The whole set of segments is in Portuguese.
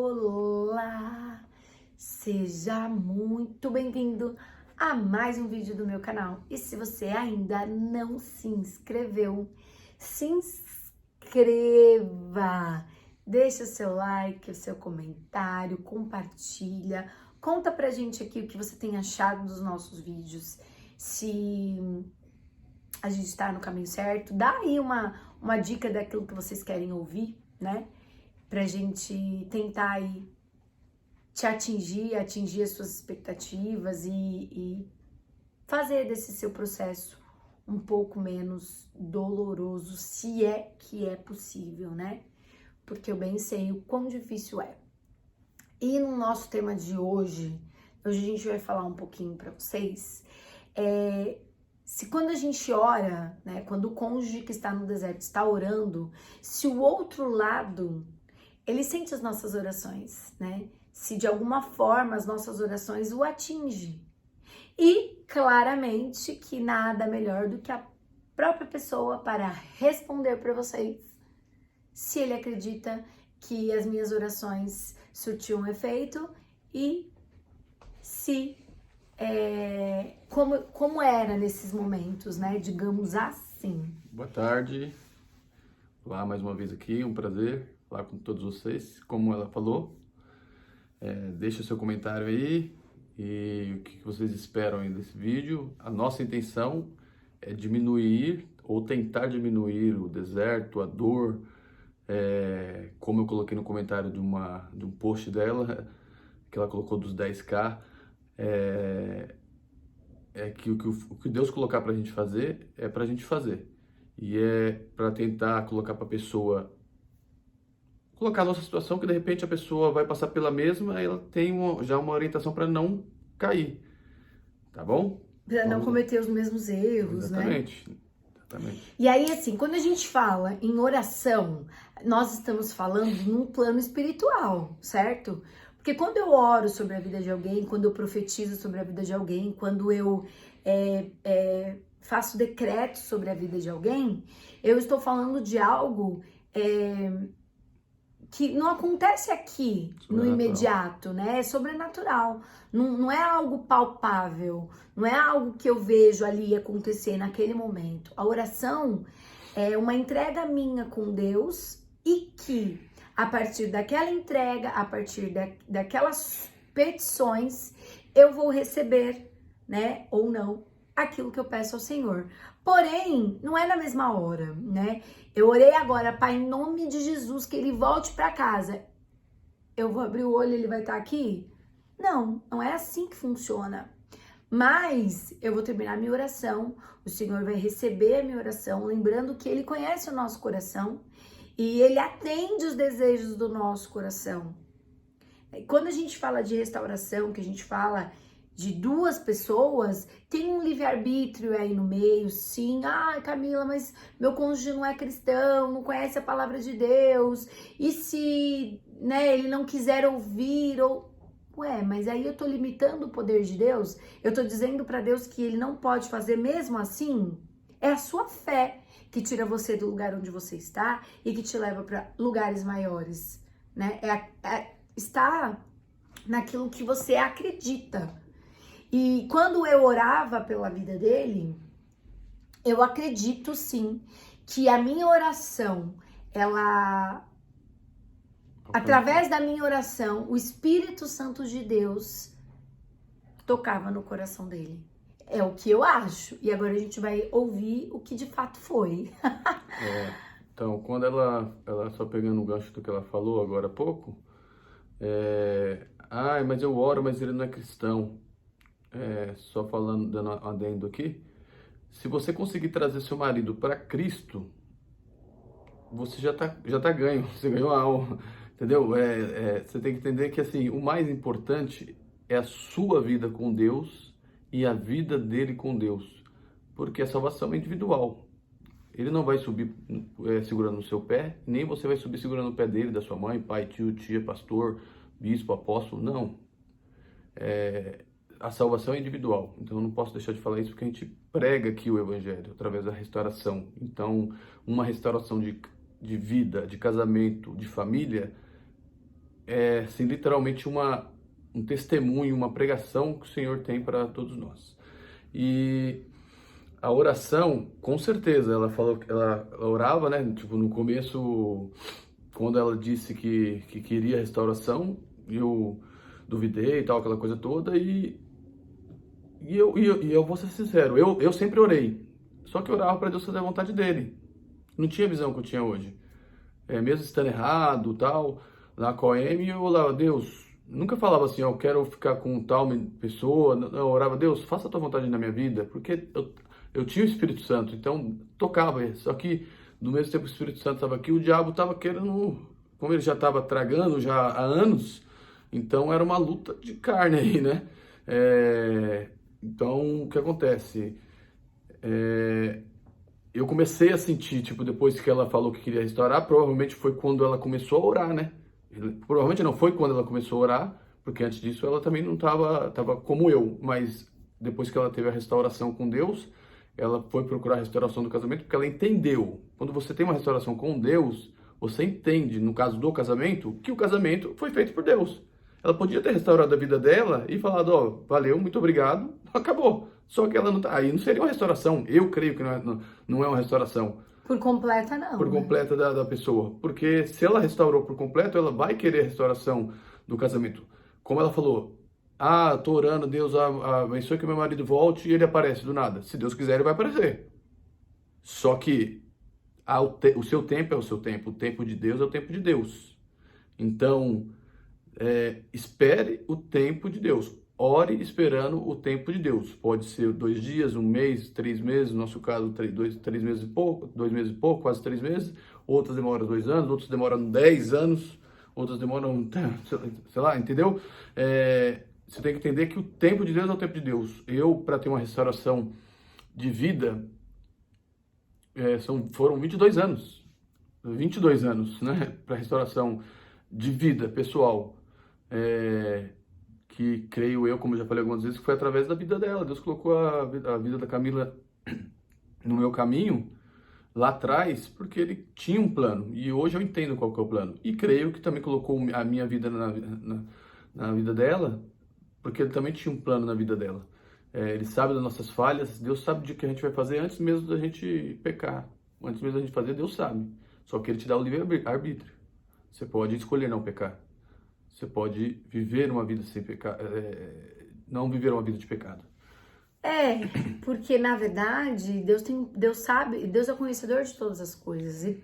Olá! Seja muito bem-vindo a mais um vídeo do meu canal. E se você ainda não se inscreveu, se inscreva! Deixa o seu like, o seu comentário, compartilha. Conta pra gente aqui o que você tem achado dos nossos vídeos. Se a gente tá no caminho certo, dá aí uma dica daquilo que vocês querem ouvir, né? Pra gente tentar aí te atingir as suas expectativas e fazer desse seu processo um pouco menos doloroso, se é que é possível, né? Porque eu bem sei o quão difícil é. E no nosso tema de hoje a gente vai falar um pouquinho pra vocês, se quando a gente ora, né, quando o cônjuge que está no deserto está orando, se o outro lado ele sente as nossas orações, né? Se de alguma forma as nossas orações o atingem. E claramente que nada melhor do que a própria pessoa para responder para vocês se ele acredita que as minhas orações surtiam efeito e se como era nesses momentos, né? Digamos assim. Boa tarde. Olá, mais uma vez aqui, um prazer falar com todos vocês. Como ela falou, deixa o seu comentário aí e o que vocês esperam aí desse vídeo. A nossa intenção é diminuir ou tentar diminuir o deserto, a dor, como eu coloquei no comentário de um post dela, que ela colocou dos 10K, que o que Deus colocar pra gente fazer é pra gente fazer. E é para tentar colocar para a pessoa, colocar a nossa situação, que de repente a pessoa vai passar pela mesma, ela tem já uma orientação para não cair, tá bom? Para não cometer os mesmos erros, Exatamente. né? Exatamente. E aí, assim, quando a gente fala em oração, nós estamos falando num plano espiritual, certo? Porque quando eu oro sobre a vida de alguém, quando eu profetizo sobre a vida de alguém, quando eu faço decretos sobre a vida de alguém, eu estou falando de algo que não acontece aqui no imediato, né? É sobrenatural. Não é algo palpável, não é algo que eu vejo ali acontecer naquele momento. A oração é uma entrega minha com Deus e que, a partir daquela entrega, a partir daquelas petições, eu vou receber, né? Ou não, aquilo que eu peço ao Senhor. Porém, não é na mesma hora, né? Eu orei agora, Pai, em nome de Jesus, que ele volte para casa. Eu vou abrir o olho e ele vai estar aqui? Não, não é assim que funciona. Mas eu vou terminar minha oração, o Senhor vai receber a minha oração, lembrando que ele conhece o nosso coração e ele atende os desejos do nosso coração. Quando a gente fala de restauração, que a gente fala de duas pessoas, tem um livre-arbítrio aí no meio, sim. Ah, Camila, mas meu cônjuge não é cristão, não conhece a palavra de Deus. E se, né, ele não quiser ouvir ou... Ué, mas aí eu tô limitando o poder de Deus? Eu tô dizendo para Deus que ele não pode fazer mesmo assim? É a sua fé que tira você do lugar onde você está e que te leva para lugares maiores, né? Está naquilo que você acredita. E quando eu orava pela vida dele, eu acredito sim que a minha oração, através da minha oração, o Espírito Santo de Deus tocava no coração dele. É o que eu acho. E agora a gente vai ouvir o que de fato foi. Então, quando ela só pegando o gancho do que ela falou agora há pouco, mas eu oro, mas ele não é cristão. Só falando, dando um adendo aqui, se você conseguir trazer seu marido para Cristo, você já tá ganho, você ganhou a alma, entendeu? Você tem que entender que assim, o mais importante é a sua vida com Deus e a vida dele com Deus, porque a salvação é individual. Ele não vai subir segurando no seu pé, nem você vai subir segurando o pé dele, da sua mãe, pai, tio, tia, pastor, bispo, apóstolo, não. A salvação é individual, então eu não posso deixar de falar isso porque a gente prega aqui o evangelho através da restauração. Então, uma restauração de vida, de casamento, de família, é assim, literalmente um testemunho, uma pregação que o Senhor tem para todos nós. E a oração, com certeza, ela falou que ela orava, né? Tipo, no começo, quando ela disse que queria restauração, eu duvidei e tal, aquela coisa toda, e eu vou ser sincero, eu sempre orei, só que eu orava para Deus fazer a vontade dele, não tinha a visão que eu tinha hoje, mesmo estando errado tal, lá com a OM, eu orava, Deus, nunca falava assim, eu quero ficar com tal pessoa, não, eu orava, Deus, faça a tua vontade na minha vida, porque eu tinha o Espírito Santo, então tocava, só que no mesmo tempo que o Espírito Santo estava aqui, o diabo estava querendo, como ele já estava tragando já há anos, então era uma luta de carne aí, né? Então, o que acontece? Eu comecei a sentir, tipo, depois que ela falou que queria restaurar, provavelmente foi quando ela começou a orar, né? Provavelmente não foi quando ela começou a orar, porque antes disso ela também não estava como eu, mas depois que ela teve a restauração com Deus, ela foi procurar a restauração do casamento, porque ela entendeu. Quando você tem uma restauração com Deus, você entende, no caso do casamento, que o casamento foi feito por Deus. Ela podia ter restaurado a vida dela e falado, ó, valeu, muito obrigado, acabou. Só que ela não tá, aí não seria uma restauração. Eu creio que não é uma restauração. Por completa, não. Por completa da pessoa. Porque se ela restaurou por completo, ela vai querer a restauração do casamento. Como ela falou, tô orando, Deus abençoe que meu marido volte, e ele aparece do nada. Se Deus quiser, ele vai aparecer. Só que o seu tempo é o seu tempo. O tempo de Deus é o tempo de Deus. Então, espere o tempo de Deus. Ore esperando o tempo de Deus. Pode ser 2 dias, 1 mês, 3 meses, no nosso caso, 3 meses e pouco, 2 meses e pouco, quase 3 meses. Outras demoram 2 anos, outras demoram 10 anos, outras demoram, sei lá, entendeu? Você tem que entender que o tempo de Deus é o tempo de Deus. Para ter uma restauração de vida, foram 22 anos. 22 anos, né? Para restauração de vida pessoal. Que creio eu, como eu já falei algumas vezes, que foi através da vida dela. Deus colocou a vida da Camila no meu caminho lá atrás, porque ele tinha um plano. E hoje eu entendo qual que é o plano. E creio que também colocou a minha vida na vida dela, porque ele também tinha um plano na vida dela. Ele sabe das nossas falhas, Deus sabe de que a gente vai fazer antes mesmo da gente pecar. Antes mesmo da gente fazer, Deus sabe. Só que ele te dá o livre-arbítrio. Você pode escolher não pecar. Você pode viver uma vida sem pecado, não viver uma vida de pecado. Porque na verdade Deus sabe, Deus é conhecedor de todas as coisas e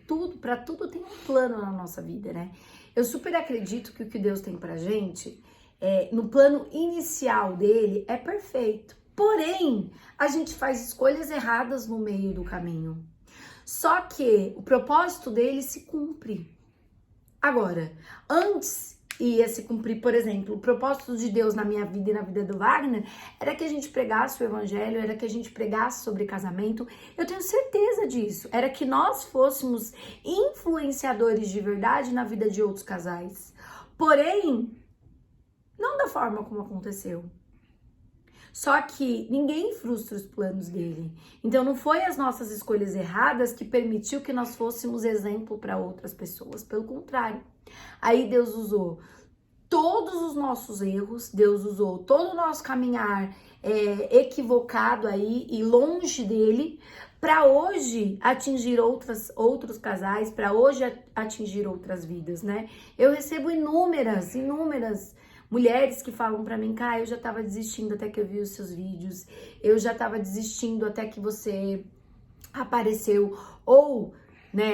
para tudo tem um plano na nossa vida, né? Eu super acredito que o que Deus tem pra gente, no plano inicial dele, é perfeito. Porém, a gente faz escolhas erradas no meio do caminho. Só que o propósito dele se cumpre. Agora, antes ia se cumprir, por exemplo, o propósito de Deus na minha vida e na vida do Wagner era que a gente pregasse o evangelho, era que a gente pregasse sobre casamento. Eu tenho certeza disso. Era que nós fôssemos influenciadores de verdade na vida de outros casais. Porém, não da forma como aconteceu. Só que ninguém frustra os planos dele. Então não foi as nossas escolhas erradas que permitiu que nós fôssemos exemplo para outras pessoas. Pelo contrário. Aí Deus usou todos os nossos erros, Deus usou todo o nosso caminhar equivocado aí e longe dele, para hoje atingir outros casais, para hoje atingir outras vidas, né? Eu recebo inúmeras mulheres que falam pra mim, eu já tava desistindo até que eu vi os seus vídeos, eu já tava desistindo até que você apareceu, ou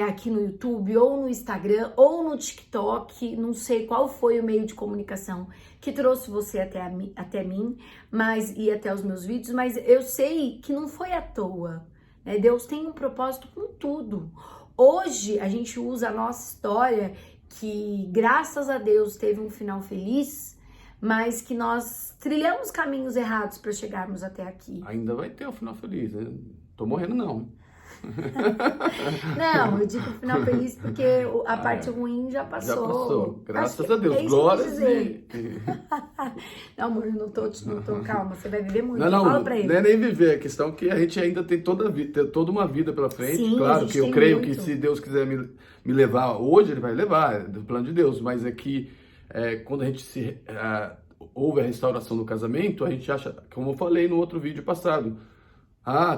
aqui no YouTube, ou no Instagram, ou no TikTok, não sei qual foi o meio de comunicação que trouxe você até mim, e até os meus vídeos, mas eu sei que não foi à toa, né? Deus tem um propósito com tudo. Hoje a gente usa a nossa história, que graças a Deus teve um final feliz, mas que nós trilhamos caminhos errados para chegarmos até aqui. Ainda vai ter um final feliz, né? Tô morrendo não. Não, eu digo final feliz porque a parte ruim já passou. Já passou, graças a Deus, glórias Não, amor, eu não tô, calma, você vai viver muito, não, fala pra ele. Não é nem viver, a questão é que a gente ainda tem toda uma vida pela frente. Sim, claro que eu creio muito. Que se Deus quiser me levar hoje, ele vai levar, é do plano de Deus, mas é que quando a gente houve a restauração do casamento, a gente acha, como eu falei no outro vídeo passado,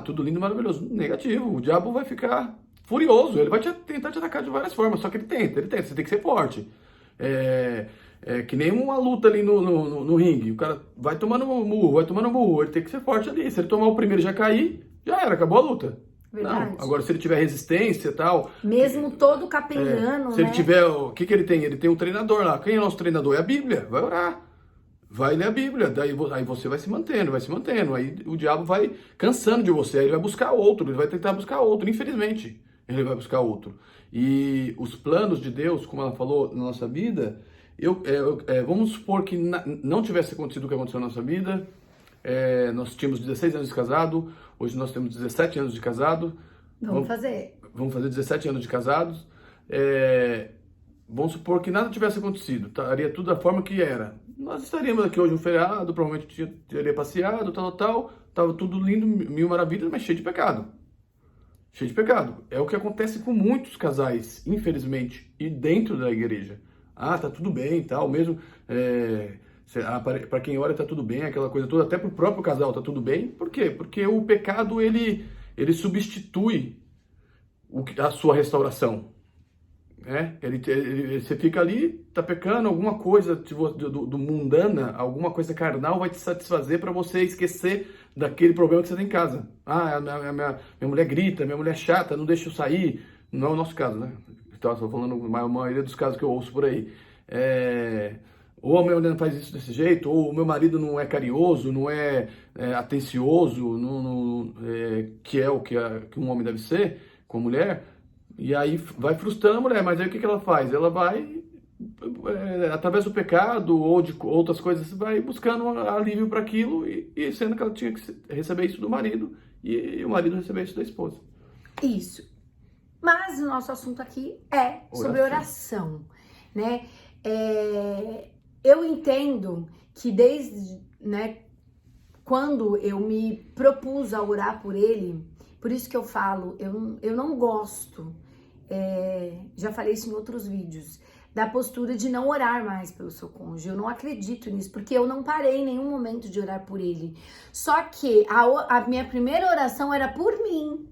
tudo lindo e maravilhoso. Negativo, o diabo vai ficar furioso, ele vai tentar te atacar de várias formas, só que ele tenta, você tem que ser forte. Que nem uma luta ali no ringue, o cara vai tomando murro, ele tem que ser forte ali. Se ele tomar o primeiro e já cair, já era, acabou a luta. Verdade. Não, agora se ele tiver resistência e tal... Mesmo todo capengano, se ele tiver, o que ele tem? Ele tem um treinador lá. Quem é o nosso treinador? É a Bíblia, vai orar. Vai ler a Bíblia, daí aí você vai se mantendo, aí o diabo vai cansando de você, aí ele vai buscar outro, ele vai tentar buscar outro, infelizmente, ele vai buscar outro. E os planos de Deus, como ela falou, na nossa vida, vamos supor que não tivesse acontecido o que aconteceu na nossa vida, nós tínhamos 16 anos de casado, hoje nós temos 17 anos de casado. Vamos fazer 17 anos de casados. Vamos supor que nada tivesse acontecido, estaria tudo da forma que era. Nós estaríamos aqui hoje um feriado, provavelmente teria passeado, tal, tava tudo lindo, mil maravilhas, mas cheio de pecado. Cheio de pecado. É o que acontece com muitos casais, infelizmente, e dentro da igreja. Tá tudo bem, tal, mesmo... para quem olha tá tudo bem, aquela coisa toda, até pro próprio casal tá tudo bem. Por quê? Porque o pecado, ele substitui a sua restauração. Você fica ali, tá pecando, alguma coisa do mundana, alguma coisa carnal vai te satisfazer para você esquecer daquele problema que você tem em casa. Minha mulher grita, minha mulher é chata, não deixa eu sair. Não é o nosso caso, né? Então, estou falando a maioria dos casos que eu ouço por aí. Ou a minha mulher não faz isso desse jeito, ou o meu marido não é carinhoso, não é atencioso, que é o que um homem deve ser com a mulher. E aí vai frustrando a mulher, mas aí o que ela faz? Ela vai, através do pecado ou de outras coisas, vai buscando alívio para aquilo, e sendo que ela tinha que receber isso do marido, e o marido receber isso da esposa. Isso. Mas o nosso assunto aqui é sobre oração, né? Eu entendo que desde, quando eu me propus a orar por ele, por isso que eu falo, eu não gosto, já falei isso em outros vídeos, da postura de não orar mais pelo seu cônjuge. Eu não acredito nisso, porque eu não parei em nenhum momento de orar por ele. Só que a minha primeira oração era por mim,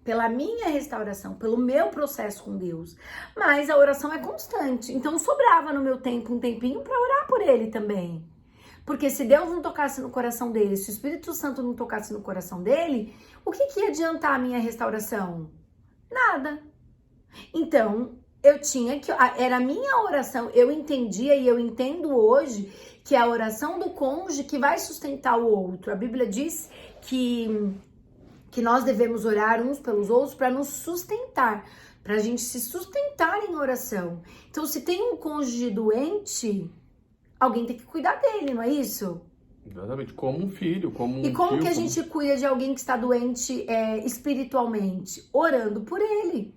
pela minha restauração, pelo meu processo com Deus. Mas a oração é constante, então sobrava no meu tempo um tempinho para orar por ele também. Porque se Deus não tocasse no coração dele, se o Espírito Santo não tocasse no coração dele, o que ia adiantar a minha restauração? Nada. Então, era a minha oração, eu entendia e eu entendo hoje que é a oração do cônjuge que vai sustentar o outro. A Bíblia diz que nós devemos orar uns pelos outros para nos sustentar, para a gente se sustentar em oração. Então, se tem um cônjuge doente, alguém tem que cuidar dele, não é isso? Exatamente, como um filho, como um E como tio, que a gente cuida de alguém que está doente espiritualmente? Orando por ele.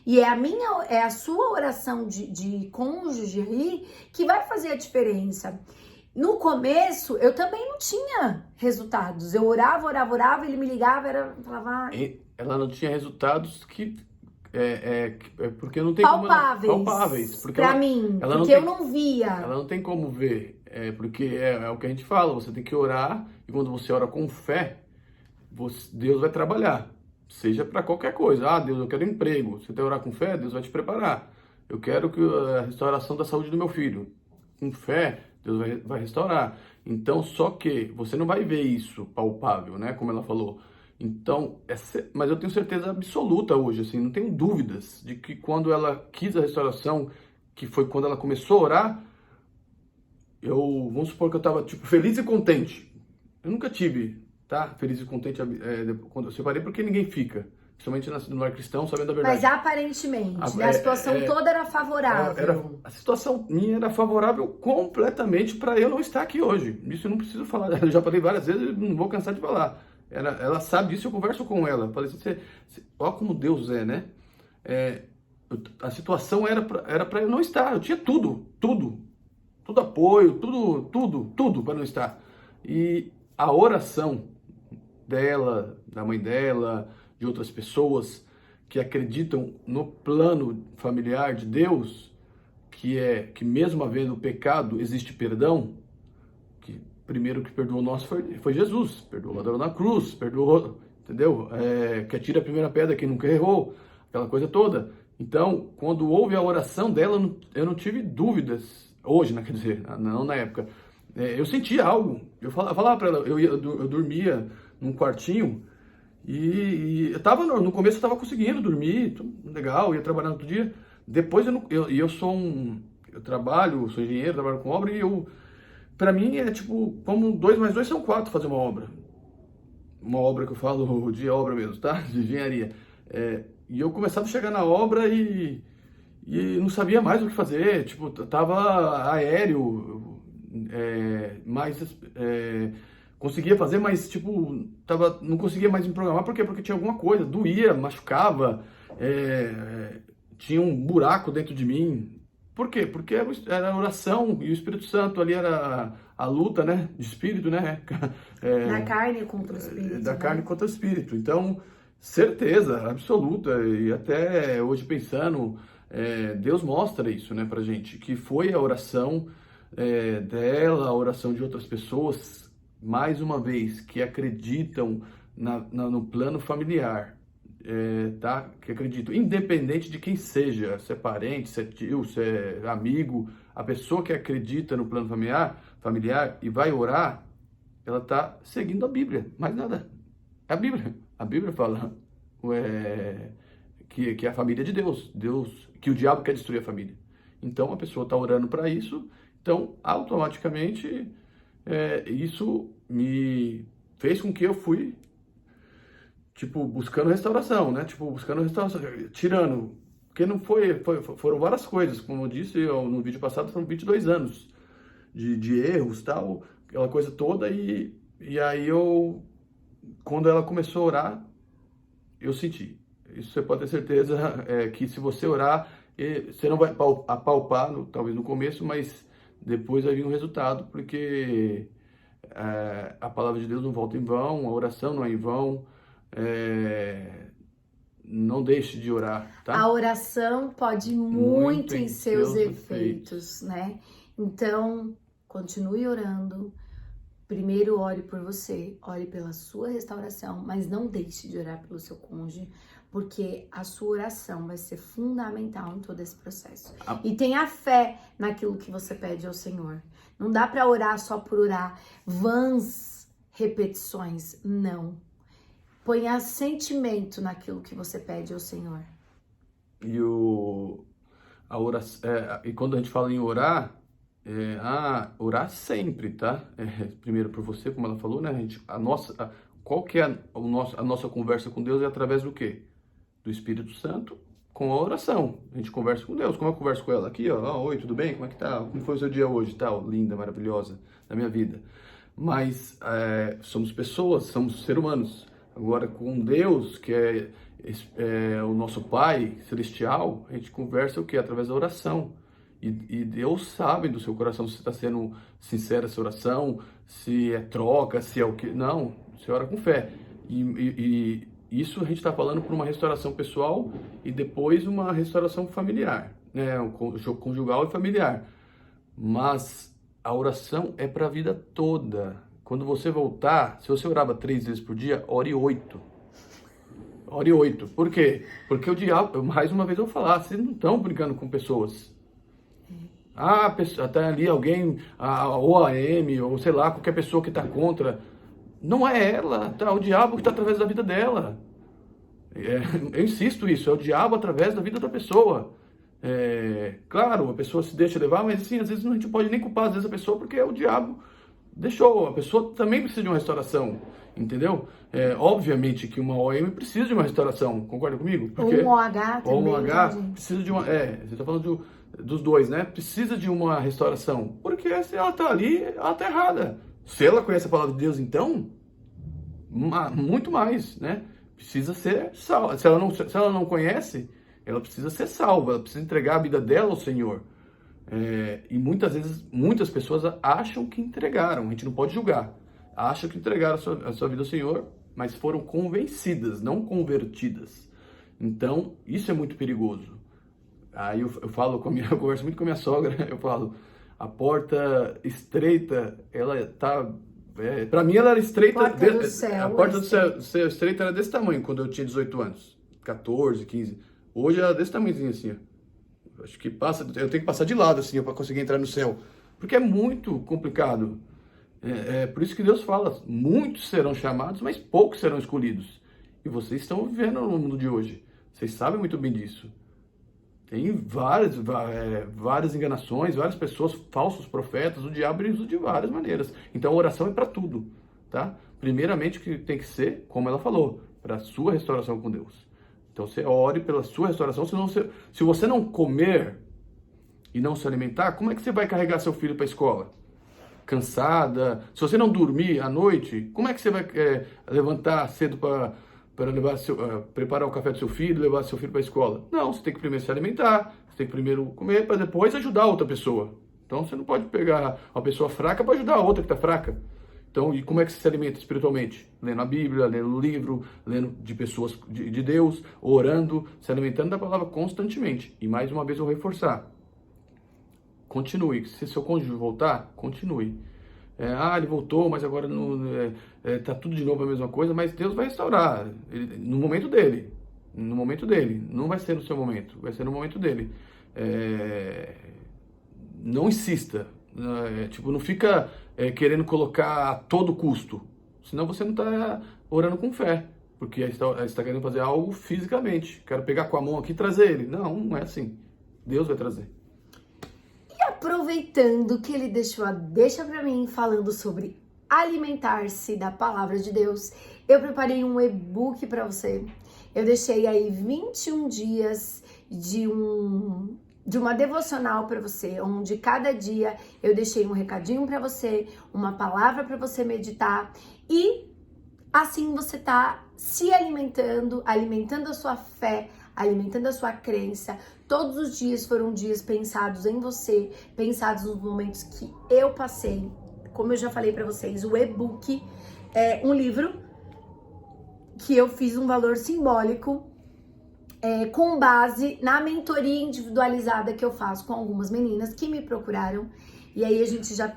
E é a sua oração de cônjuge aí que vai fazer a diferença. No começo, eu também não tinha resultados. Eu orava, ele me ligava, falava... Ela não tinha resultados porque não tem palpáveis porque pra mim, porque eu não via. Ela não tem como ver, porque é o que a gente fala, você tem que orar, e quando você ora com fé, Deus vai trabalhar, seja para qualquer coisa. Deus, eu quero emprego. Você tem que orar com fé, Deus vai te preparar. Eu quero a restauração da saúde do meu filho. Com fé, Deus vai restaurar. Então, só que você não vai ver isso palpável, né? Como ela falou. Então, mas eu tenho certeza absoluta hoje, assim, não tenho dúvidas de que quando ela quis a restauração, que foi quando ela começou a orar, vamos supor que eu estava, feliz e contente. Eu nunca tive, feliz e contente quando eu separei, porque ninguém fica. Principalmente no lar cristão, sabendo a verdade. Mas aparentemente, a situação toda era favorável. A situação minha era favorável completamente para eu não estar aqui hoje. Isso eu não preciso falar. Eu já falei várias vezes, não vou cansar de falar. Ela sabe disso, eu converso com ela. Falei assim, olha como Deus é, né? A situação era para eu não estar. Eu tinha tudo apoio, tudo para não estar. E a oração dela, da mãe dela, de outras pessoas que acreditam no plano familiar de Deus, que mesmo havendo pecado, existe perdão, que primeiro que perdoou nós foi Jesus, perdoou o ladrão na cruz, perdoou, entendeu? Que atira a primeira pedra quem nunca errou, aquela coisa toda. Então, quando houve a oração dela, eu não tive dúvidas, hoje, né, quer dizer, não na época, eu sentia algo, eu falava para ela, eu dormia num quartinho, e eu tava, no começo eu tava conseguindo dormir, tudo legal, ia trabalhar no outro dia. Depois eu trabalho, sou engenheiro, trabalho com obra, e pra mim é tipo, como 2 mais 2 são 4 fazer uma obra. Uma obra que eu falo de obra mesmo, tá? De engenharia. E eu começava a chegar na obra e não sabia mais o que fazer, tipo, tava aéreo, conseguia fazer, mas tipo, não conseguia mais me programar. Por quê? Porque tinha alguma coisa, doía, machucava, tinha um buraco dentro de mim. Por quê? Porque era a oração e o Espírito Santo ali era a luta, né, de espírito, né? Da carne contra o espírito. Da né? carne contra o espírito. Então, certeza absoluta, e até hoje pensando, Deus mostra isso, né, pra gente, que foi a oração dela, a oração de outras pessoas, mais uma vez, que acreditam no plano familiar, tá? Que acreditam, independente de quem seja, se é parente, se é tio, se é amigo, a pessoa que acredita no plano familiar e vai orar, ela tá seguindo a Bíblia, mais nada. É a Bíblia. A Bíblia fala que é a família de Deus, que o diabo quer destruir a família. Então a pessoa está orando para isso, então automaticamente isso me fez com que eu fui, tipo, buscando restauração, né? Tipo, buscando restauração, tirando, porque não foram várias coisas, como eu disse no vídeo passado, foram 22 anos de erros, tal, aquela coisa toda, e aí quando ela começou a orar, eu senti. Isso você pode ter certeza, que se você orar, você não vai apalpar, talvez no começo, mas depois vai vir um resultado, porque a palavra de Deus não volta em vão, a oração não é em vão. Não deixe de orar, tá? A oração pode muito em seus efeitos, né? Então, continue orando. Primeiro, ore por você, ore pela sua restauração, mas não deixe de orar pelo seu cônjuge, porque a sua oração vai ser fundamental em todo esse processo. E tenha fé naquilo que você pede ao Senhor. Não dá para orar só por orar, vãs repetições, não. Ponha sentimento naquilo que você pede ao Senhor. E a oração, e quando a gente fala em orar, orar sempre, tá? Primeiro por você, como ela falou, né? Qual que é a nossa conversa com Deus? É através do quê? Do Espírito Santo, com a oração. A gente conversa com Deus. Como eu converso com ela? Aqui, ó, oi, tudo bem? Como é que tá? Como foi o seu dia hoje? Tal, linda, maravilhosa, da minha vida. Mas somos pessoas, somos seres humanos. Agora, com Deus, que é o nosso Pai Celestial, a gente conversa o quê? Através da oração. E Deus sabe do seu coração se está sendo sincera essa oração, se é troca, se é o que. Não, você ora com fé. E isso a gente está falando por uma restauração pessoal e depois uma restauração familiar, né? Conjugal e familiar. Mas a oração é para a vida toda. Quando você voltar, se você orava 3 vezes por dia, ore 8. Ore 8. Por quê? Porque o diabo, mais uma vez eu vou falar, vocês não estão brincando com pessoas. Até ali alguém, a OAM, ou sei lá, qualquer pessoa que está contra. Não é ela, tá? O diabo que está através da vida dela. Eu insisto isso, é o diabo através da vida da pessoa. Claro, a pessoa se deixa levar, mas assim, às vezes a gente pode nem culpar às vezes a pessoa, porque o diabo deixou. A pessoa também precisa de uma restauração, entendeu? Obviamente que uma OM precisa de uma restauração, concorda comigo? Porque, ou um OH também. Ou um OH precisa de uma... você está falando dos dois, né? Precisa de uma restauração. Porque se ela está ali, ela está errada. Se ela conhece a palavra de Deus, então, muito mais, né? Precisa ser salva. Se ela não conhece, ela precisa ser salva. Ela precisa entregar a vida dela ao Senhor. E muitas vezes, muitas pessoas acham que entregaram. A gente não pode julgar. Acham que entregaram a sua vida ao Senhor, mas foram convencidas, não convertidas. Então, isso é muito perigoso. Aí eu falo eu converso muito com a minha sogra, eu falo, a porta estreita, ela tá, para mim ela era estreita, Porta do céu, a porta do céu estreita era desse tamanho quando eu tinha 18 anos, 14, 15. Hoje ela é desse tamanhozinho assim, ó. Acho que eu tenho que passar de lado assim para conseguir entrar no céu, porque é muito complicado. Por isso que Deus fala, muitos serão chamados, mas poucos serão escolhidos. E vocês estão vivendo no mundo de hoje. Vocês sabem muito bem disso. Tem várias enganações, várias pessoas, falsos profetas, o diabo usa de várias maneiras. Então a oração é para tudo, tá? Primeiramente que tem que ser, como ela falou, para a sua restauração com Deus. Então você ore pela sua restauração, senão se você não comer e não se alimentar, como é que você vai carregar seu filho para a escola? Cansada? Se você não dormir à noite, como é que você vai levantar cedo para preparar o café do seu filho, levar seu filho para a escola? Não, você tem que primeiro se alimentar, você tem que primeiro comer para depois ajudar a outra pessoa. Então você não pode pegar uma pessoa fraca para ajudar a outra que está fraca. Então, e como é que você se alimenta espiritualmente? Lendo a Bíblia, lendo o livro, lendo de pessoas de Deus, orando, se alimentando da palavra constantemente. E mais uma vez eu vou reforçar. Continue. Se seu cônjuge voltar, continue. Ele voltou, mas agora tá tudo de novo a mesma coisa, mas Deus vai restaurar no momento dele. No momento dele. Não vai ser no seu momento, vai ser no momento dele. Não insista. Não fica querendo colocar a todo custo. Senão você não está orando com fé. Porque aí você está querendo fazer algo fisicamente. Quero pegar com a mão aqui e trazer ele. Não, não é assim. Deus vai trazer. Aproveitando que ele deixa para mim falando sobre alimentar-se da palavra de Deus, eu preparei um e-book para você. Eu deixei aí 21 dias de uma devocional para você, onde cada dia eu deixei um recadinho para você, uma palavra para você meditar e assim você tá se alimentando a sua fé, alimentando a sua crença. Todos os dias foram dias pensados em você, pensados nos momentos que eu passei. Como eu já falei pra vocês, o e-book é um livro que eu fiz um valor simbólico com base na mentoria individualizada que eu faço com algumas meninas que me procuraram. E aí a gente já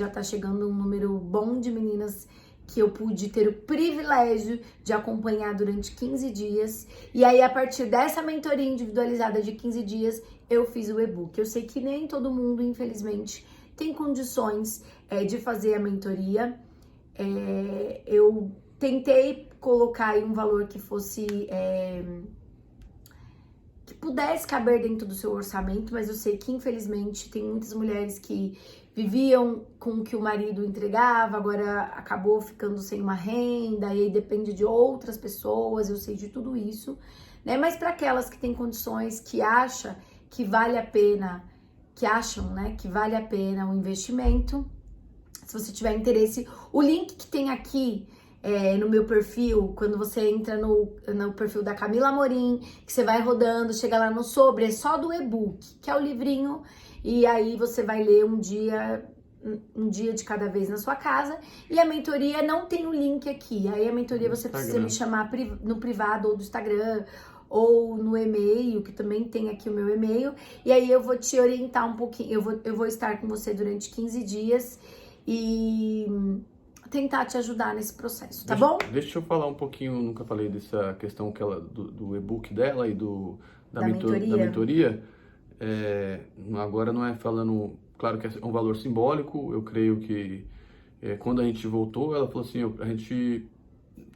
tá chegando a um número bom de meninas que eu pude ter o privilégio de acompanhar durante 15 dias. E aí, a partir dessa mentoria individualizada de 15 dias, eu fiz o e-book. Eu sei que nem todo mundo, infelizmente, tem condições de fazer a mentoria. Eu tentei colocar aí um valor que fosse... que pudesse caber dentro do seu orçamento, mas eu sei que, infelizmente, tem muitas mulheres que viviam com o que o marido entregava, agora acabou ficando sem uma renda, e aí depende de outras pessoas, eu sei de tudo isso, né? Mas para aquelas que têm condições, que acham que vale a pena, que vale a pena o investimento, se você tiver interesse, o link que tem aqui no meu perfil, quando você entra no perfil da Camila Amorim, que você vai rodando, chega lá no sobre, é só do e-book, que é o livrinho, e aí você vai ler um dia de cada vez na sua casa, e a mentoria não tem o link aqui, aí a mentoria você precisa me chamar no privado ou do Instagram, ou no e-mail, que também tem aqui o meu e-mail, e aí eu vou te orientar um pouquinho, eu vou estar com você durante 15 dias, e tentar te ajudar nesse processo, tá bom? Deixa eu falar um pouquinho, nunca falei dessa questão do e-book dela e da mentoria. Agora não é falando, claro que é um valor simbólico, eu creio que quando a gente voltou, ela falou assim,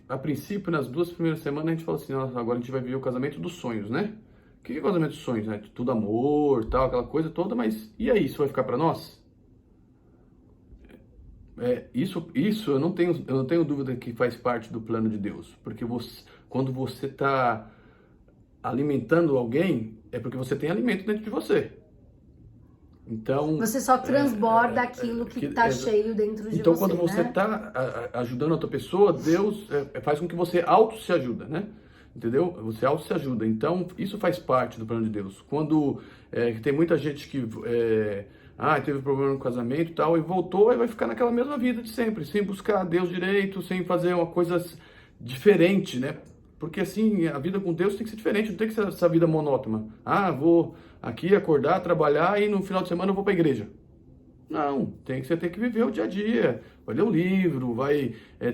a princípio, nas 2 primeiras semanas, a gente falou assim, nossa, agora a gente vai viver o casamento dos sonhos, né? O que é casamento dos sonhos, né? Tudo amor, tal, aquela coisa toda, mas e aí, isso vai ficar pra nós? Isso eu não tenho dúvida que faz parte do plano de Deus, porque quando você está alimentando alguém, é porque você tem alimento dentro de você. Então você só transborda aquilo que está cheio dentro de você. Então, quando você está ajudando outra pessoa, Deus faz com que você auto se ajuda, né? Entendeu? Você auto se ajuda. Então, isso faz parte do plano de Deus. Quando tem muita gente que teve problema no casamento e tal, e voltou, e vai ficar naquela mesma vida de sempre, sem buscar Deus direito, sem fazer uma coisa diferente, né? Porque assim, a vida com Deus tem que ser diferente, não tem que ser essa vida monótona. Ah, vou aqui acordar, trabalhar e no final de semana eu vou para a igreja. Não, você tem que viver o dia a dia, vai ler um livro,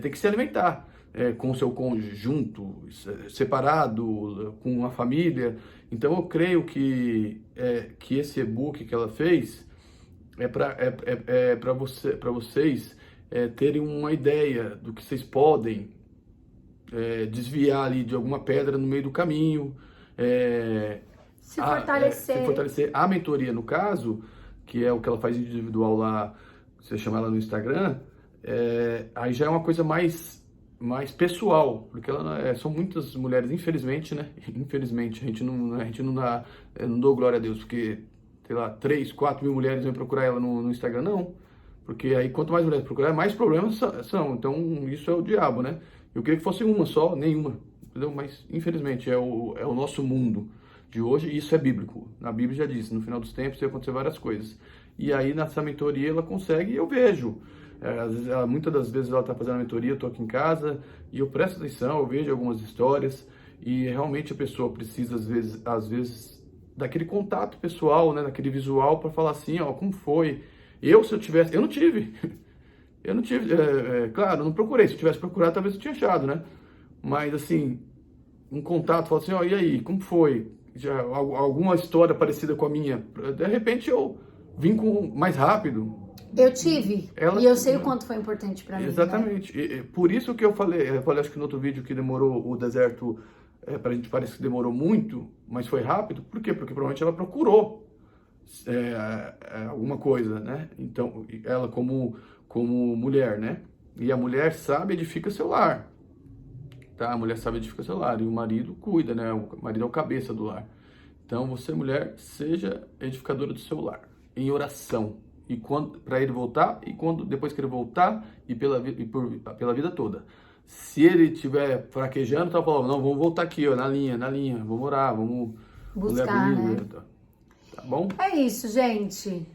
tem que se alimentar com o seu cônjuge junto, separado, com a família. Então eu creio que esse e-book que ela fez para vocês terem uma ideia do que vocês podem desviar ali de alguma pedra no meio do caminho, Se fortalecer. se fortalecer. A mentoria, no caso, que é o que ela faz individual lá, você chama ela no Instagram, aí já é uma coisa mais pessoal, porque são muitas mulheres, infelizmente, né? Infelizmente, a gente não dá, eu não dou glória a Deus, porque, sei lá, 3, 4 mil mulheres vão procurar ela no Instagram, não. Porque aí, quanto mais mulheres procurar, mais problemas são. Então, isso é o diabo, né? Eu queria que fosse uma só, nenhuma, entendeu? Mas, infelizmente, é o nosso mundo de hoje, e isso é bíblico. A Bíblia já diz, no final dos tempos vai acontecer várias coisas. E aí, nessa mentoria, ela consegue, e eu vejo. Muitas das vezes ela está fazendo a mentoria, eu estou aqui em casa, e eu presto atenção, eu vejo algumas histórias, e realmente a pessoa precisa, às vezes daquele contato pessoal, né, daquele visual, para falar assim, ó, como foi? Se eu tivesse, eu não tive, claro, eu não procurei, se eu tivesse procurado, talvez eu tinha achado, né? Mas, assim, um contato, falar assim, ó, e aí, como foi? Já alguma história parecida com a minha? De repente eu vim mais rápido. Eu tive, e eu sei o quanto foi importante para mim. Exatamente. Né? E por isso que eu falei acho que no outro vídeo que demorou o deserto, pra gente parece que demorou muito, mas foi rápido. Por quê? Porque provavelmente ela procurou alguma coisa, né? Então, ela como mulher, né? E a mulher sabe edifica seu lar, tá? A mulher sabe edifica seu lar, e o marido cuida, né? O marido é o cabeça do lar. Então, você, mulher, seja edificadora do seu lar, em oração. E para ele voltar, e depois que ele voltar, e pela vida toda. Se ele estiver fraquejando, tá falando, não, vamos voltar aqui, ó, na linha, vamos orar, vamos buscar, né? Tá bom? É isso, gente.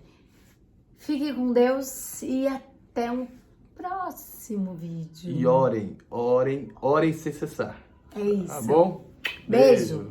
Fique com Deus e até um próximo vídeo. E orem sem cessar. É isso. Tá bom? Beijo.